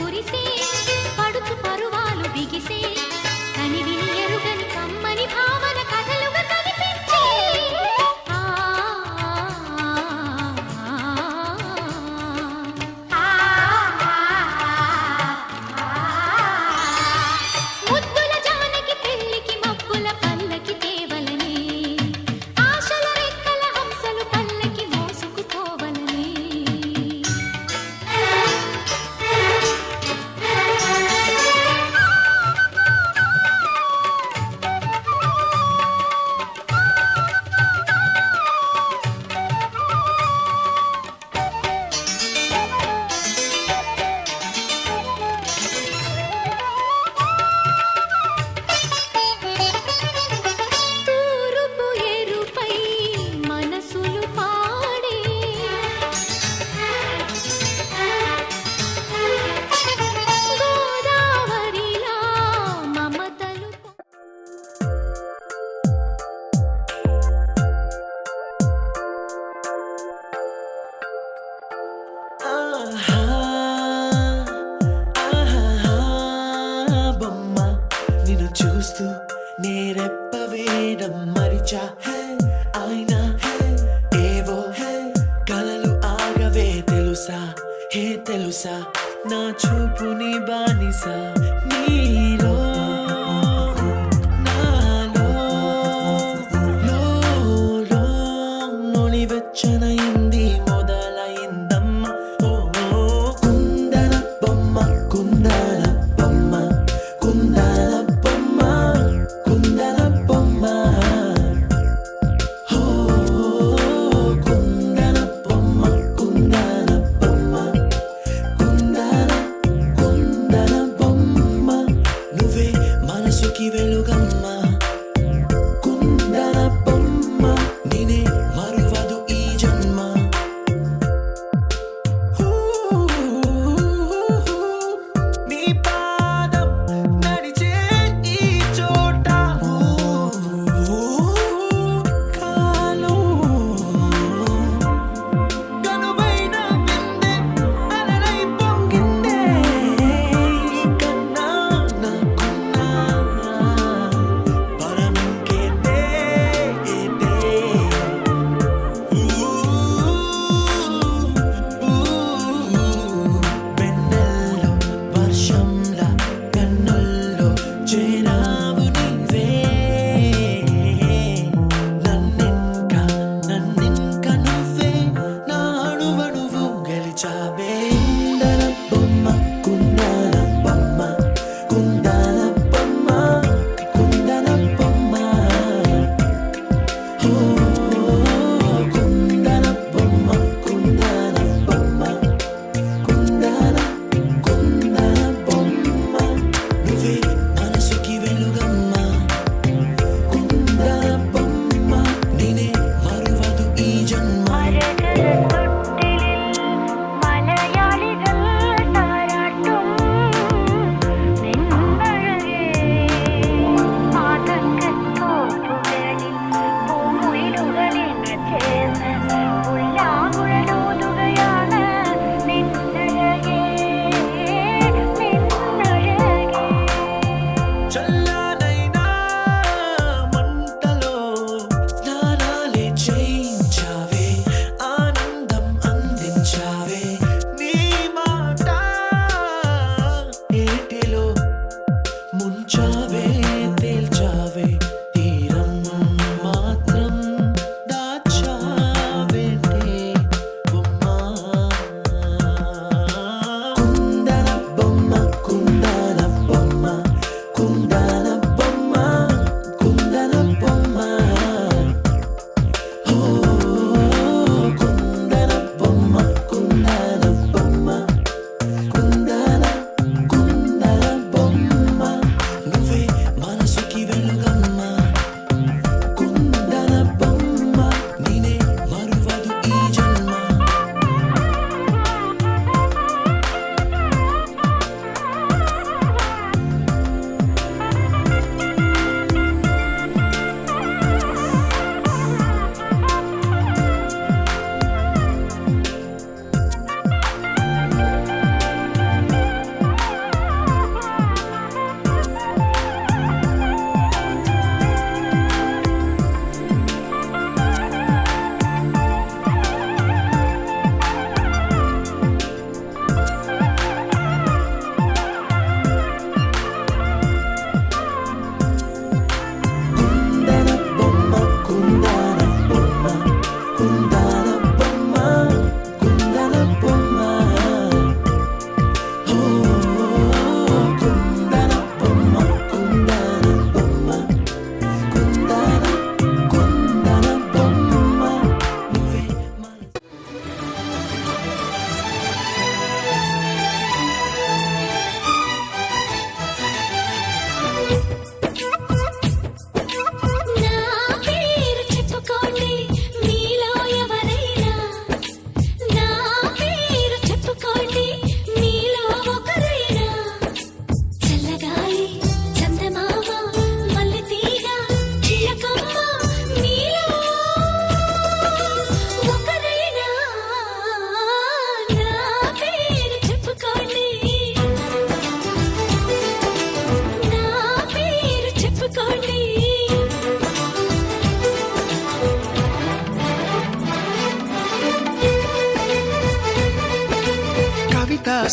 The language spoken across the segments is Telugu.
కురిసే పడుచు పరువాలు బిగిసే కనివిని ఎరుగని కమ్మని భావన కథలుగా కనిపించే ఆ, ముద్దుల జానకి పెళ్ళికి మబ్బుల పల్లకి తేవలనే ఆశల రెక్కల హంసలు పల్లకి మోసుకుపోవలనే తూరుపు ఎరుపై మనసులు పాడే గోదావరిలా మమతలు ఆహా, ఆహా, బొమ్మ నిన్ను చూస్తూ నేరెప్ప వేయడం మరిచా అయినా ఏవో కలలు ఆగవే తెలుసా తెలుసా నా చూపుని బానిసా నీలో నాలో లో నొలివెచ్చనైంది మొదలైందమ్మ ఓ కుందన బొమ్మ కుందన బొమ్మ కుందన బొమ్మ కుందన బొమ్మ ఓ కుందన బొమ్మ కుందన బొమ్మ కుందన బొమ్మ నువ్వే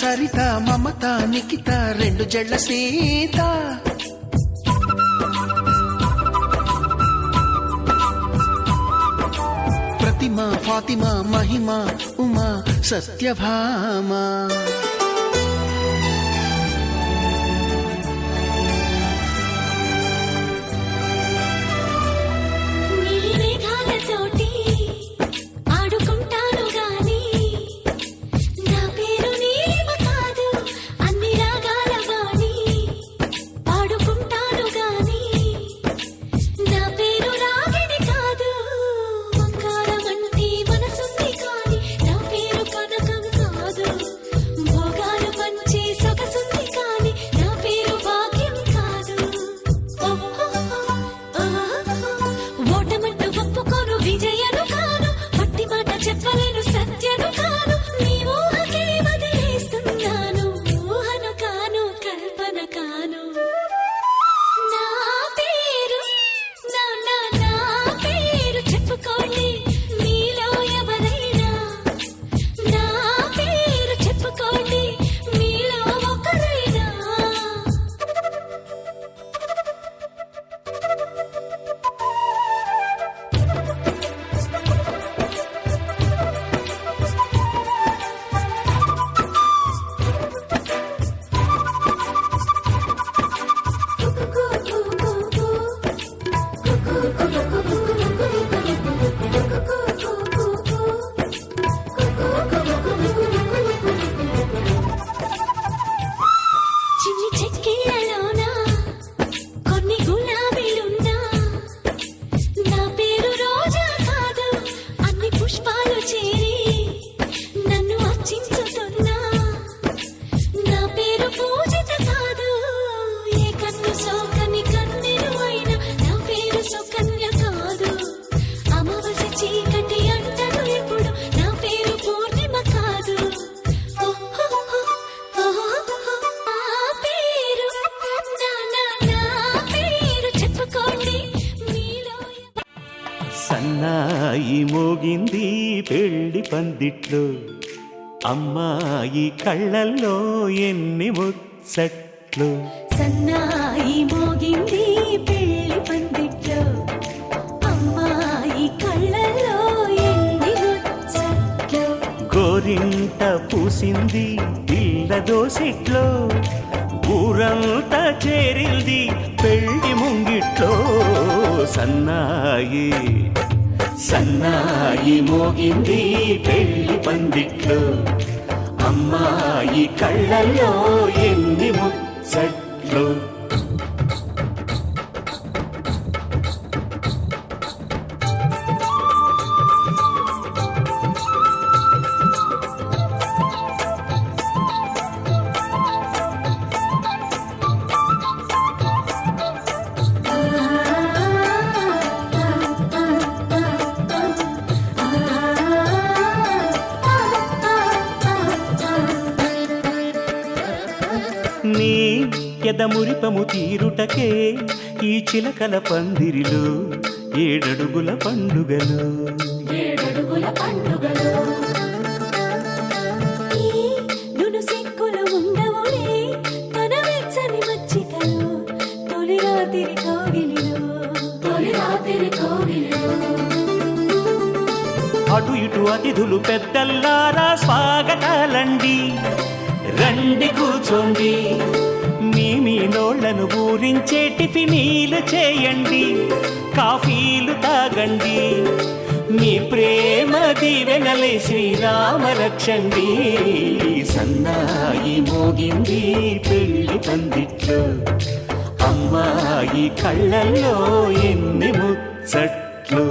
సరిత మమత నిఖిత రెండు జడ్ల సీత ప్రతిమ ఫాతిమా మహిమ ఉమా సత్యభామ నీలిమేఘాలతోటి ఆడుకుంటాను గాని నా పేరు నీలిమ కాదు అన్ని రాగాల వాణి పాడుకుంటాను గాని నా పేరు రాగిణి కాదు బంగారం అంటే మనసుంది కాని నా పేరు కనకం కాదు భోగాలు పంచే సొగసుంది కాని నా పేరు భాగ్యం కాదు ఓటమంటూ ఒప్పుకోను విజయను కాను పట్టి మాట చెప్పలేను సత్యను కాను నీ ఊహకే వదిలేస్తున్నాను ఊహను కాను కల్పన కాను నా పేరు నా పేరు చెప్పుకోండి మీలో ఎవరైనా నా పేరు చెప్పుకోండి మీలో ఒకరైనా చిన్ని చెక్కిళ్ళలోన కొన్ని గులాబీలున్నా నా పేరు రోజా కాదు అన్ని పుష్పాలు చేరి నన్ను అర్చించుతున్నా నా పేరు పూజిత కాదు ఏ కన్ను సోకని కన్నెలు అయినా నా పేరు సుకన్య కాదు అమావాస్య చీకటి అంటను ఎప్పుడు నా పేరు పూర్ణిమ కాదు నా పేరు చెప్పుకోండి మీలో సన్నాయి మోగింది పెళ్లి పందిట్లో అమ్మాయి కళ్ళల్లో ఎన్ని ముచ్చట్లు సన్నాయి మోగింది పెళ్లి పందిట్లో అమ్మాయి కళ్ళల్లో ఎన్ని ముచ్చట్లు గోరింట పూసింది పిల్ల దోసిట్లో ఊరంతా చేరింది పెళ్లి ముంగిట్లో సన్నాయి సన్నాయి మోగింది పెళ్లి పందిట్లో అమ్మాయి కళ్ళల్లో ఎన్ని ముచ్చట్లు నీ ఎదమురిపము తీరుటకే ఈ చిలకల పందిరిలో ఏడడుగుల పండుగలు ఈ నును సిక్కులు ఉండవులే తన వెచ్చని మచ్చికలు తొలి రాత్రి కోగిలిలో అటు ఇటు అతిథులు పెద్దల్లారా స్వాగతాలండి రండి కూర్చోండి మీ నోళ్లను ఊరించే టిఫినీలు చేయండి కాఫీలు తాగండి మీ ప్రేమ దీవెనలే శ్రీరామ రక్షండి సన్నాయి మోగింది పెళ్లి పందిట్లో అమ్మాయి కళ్ళల్లో ఎన్ని ముచ్చట్లు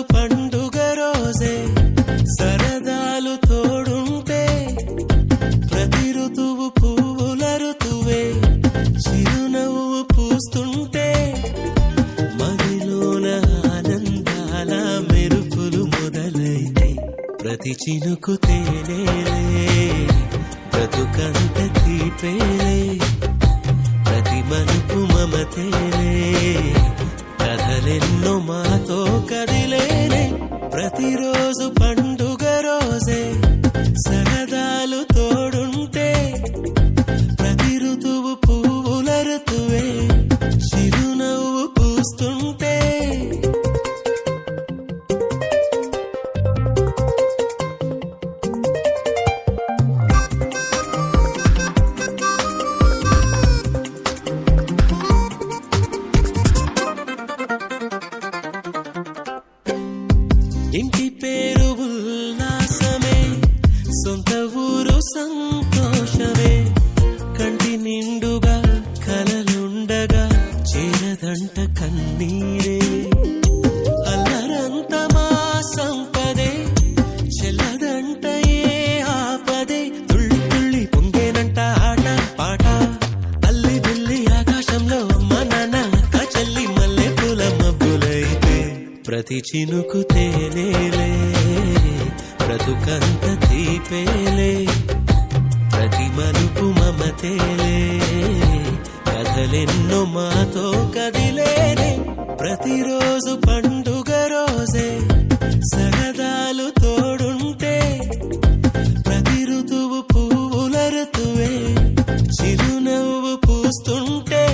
ప్రతిరోజు పండుగ రోజే సరదాలు తోడుంటే ప్రతి ఋతువు పువ్వుల ఋతువే చిరునవ్వు పూస్తుంటే మదిలోన ఆనందాల మెరుపులు మొదలైతే ప్రతి చినుకు తేనేలే బ్రతుకంత తీపేలే ప్రతి మలుపు మమతేలే కథలెన్నో మాతో కదిలేనే ప్రతిరోజు పండుగ రోజే సరదాలు తోడుంటే ప్రతి ఋతువు పువ్వుల ఋతువే చిరునవ్వు పూస్తుంటే ఇంటి పేరు ఉల్లాసమే సొంత ఊరు సంతోషమే కంటి నిండుగా కలలుండగా చేరదంట కన్నీరే అల్లరంత మా సంపదే చెల్లదంట ఏ ఆపదే తుళ్ళి తుళ్ళి పొంగేనంట ఆట పాట అల్లి బిల్లి ఆకాశంలో అమ్మ నాన్న అక్క చెల్లి మల్లె పూల మబ్బులైతే ప్రతి చినుకు తేనేలే బ్రతుకంత తీపేలే ప్రతి మలుపు మమతేలే కథలెన్నో మాతో కదిలేనే ప్రతిరోజు పండుగ రోజే సరదాలు తోడుంటే ప్రతి ఋతువు పువ్వుల ఋతువే చిరునవ్వు పూస్తుంటే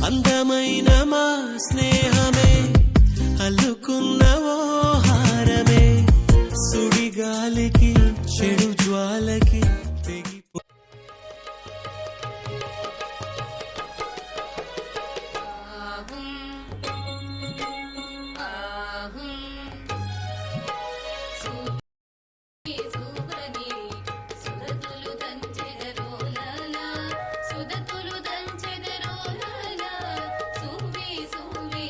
అందమైన మా స్నేహమే అల్లుకున్న ఓ హారమే సుడిగాలికి చెడు జ్వాలకి తెగిపో సుదతులు దంచెదరోలలా సువి సువి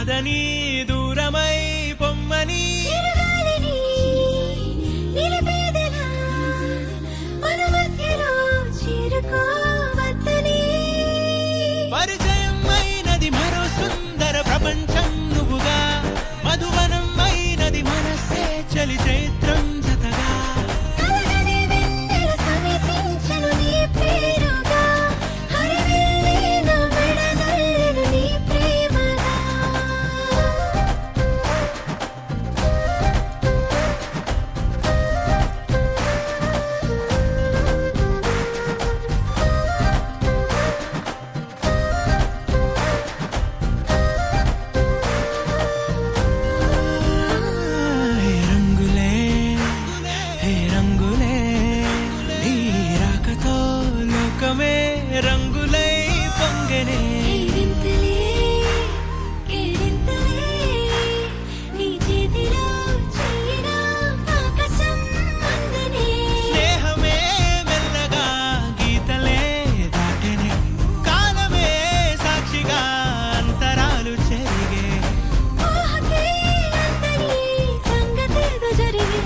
కాదని దూరమై పొమ్మని చిరుగాలిని నిలిపేదెలా మన మధ్యలో చేరుకోవద్దని పరిచయం అయినది మరో సుందర ప్రపంచం నువ్వుగా మధువనం అయినది మనసే చలి చైత్రం జతగా కలగని వెన్నెల సమీపించను నీ పేరుగా హరివెల్లి నా మెడదల్లెను నీ ప్రేమగా హే రంగులే హే రంగులే నీ రాకతో లోకమే రంగులై పొంగనే కేరింతలే కేరింతలే నీ చేతిలో చెయ్యినా ఆకాశం అందనే స్నేహమే మెల్లగా గీతలే దాటెనే కాలమే సాక్షిగా అంతరాలు చెరిగే ఊహకే అందని సంగతేదో జరిగే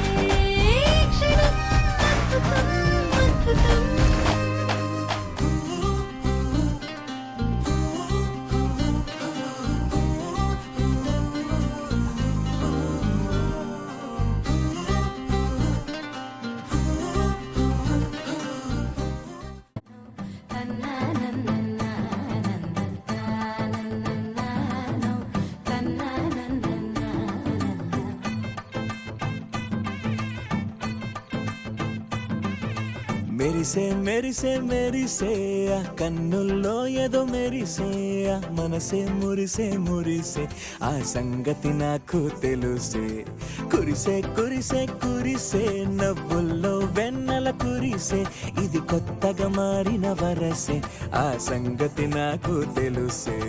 క్షణం అద్భుతం అద్భుతం మెరిసే మెరిసే మెరిసే ఆ కన్నుల్లో ఏదో మెరిసే ఆ మనసే మురిసే మురిసే ఆ సంగతి నాకు తెలుసే కురిసే కురిసే కురిసే నవ్వుల్లో వెన్నెల కురిసే ఇది కొత్తగా మారిన వరసే ఆ సంగతి నాకు తెలుసే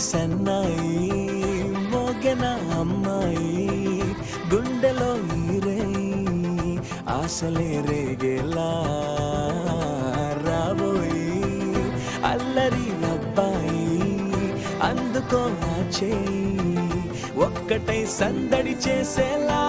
సన్నాయి మోగెన అమ్మాయి గుండెలో ఈరే ఆశలే రేగేలా రాబోయి అల్లరి అబ్బాయి అందుకో నా చేయి ఒక్కటై సందడి చేసేలా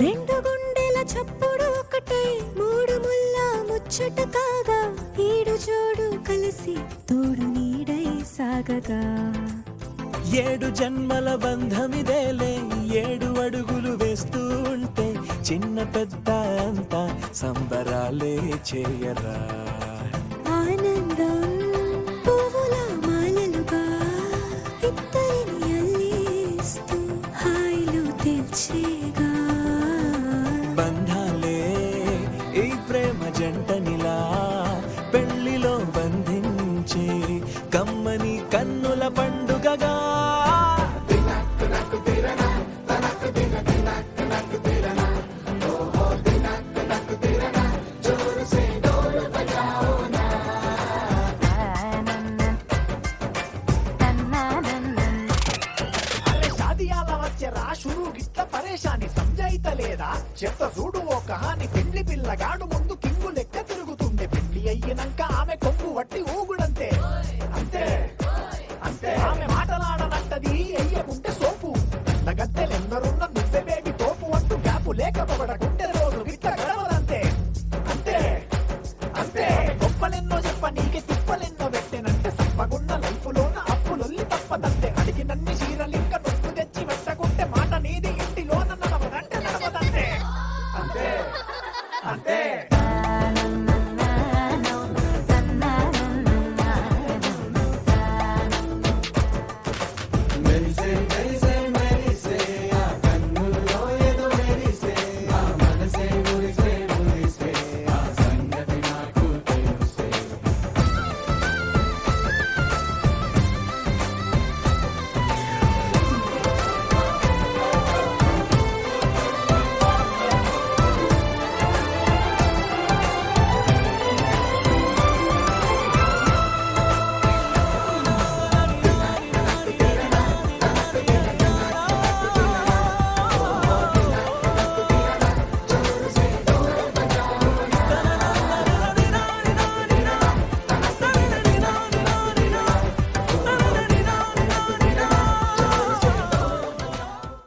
రెండు గుండెల చప్పుడు ఒకటై మూడు ముల్ల ముచ్చట కాగా ఈడు జోడు కలిసి తోడు నీడై సాగగా ఏడు జన్మల బంధమిదేలే ఏడు అడుగులు వేస్తూ ఉంటే చిన్న పెద్ద అంతా సంబరాలే చేయరా ఆనందం పువ్వుల మాలలుగా ఇద్దరిని అల్లేస్తూ హాయిలు తెచ్చేగా బంధాలే ఈ ప్రేమ జంటనిలా పెళ్లిలో బంధించి కమ్మని కన్నుల పండుగగా షురు గిట్ల పరేషాని సంజాయితలేదా చెత్త చూడు ఓ కహాని పెళ్లి పిల్లగాడు ముందు కింగు లెక్క తిరుగుతుండే పెళ్లి అయ్యినాక ఆమె కొంగు వట్టి ఊగుడంతే అంతే అంతే ఆమె మాటలాడనంటది అయ్యకుంటే సోపు గద్దెలెందరున్న నువ్వే బేబీ తోపు అంటూ గ్యాపు లేకపోవడకుంటే రోజు గిట్ల గడవదంతే అంతే అంతే గొప్పలెన్నో చెప్ప నీకే తిప్పలెన్నో పెట్టెనంటే సప్పగున్న లైఫ్ లోన అప్పులొల్లి తప్పదంతే అడిగినన్ని చీరలింక నొప్పు తెచ్చి పెట్టకుంటే మాట నీది ఇంటిలోన నడవదంటే నడవదంతే అంతే అంతే మెరిసే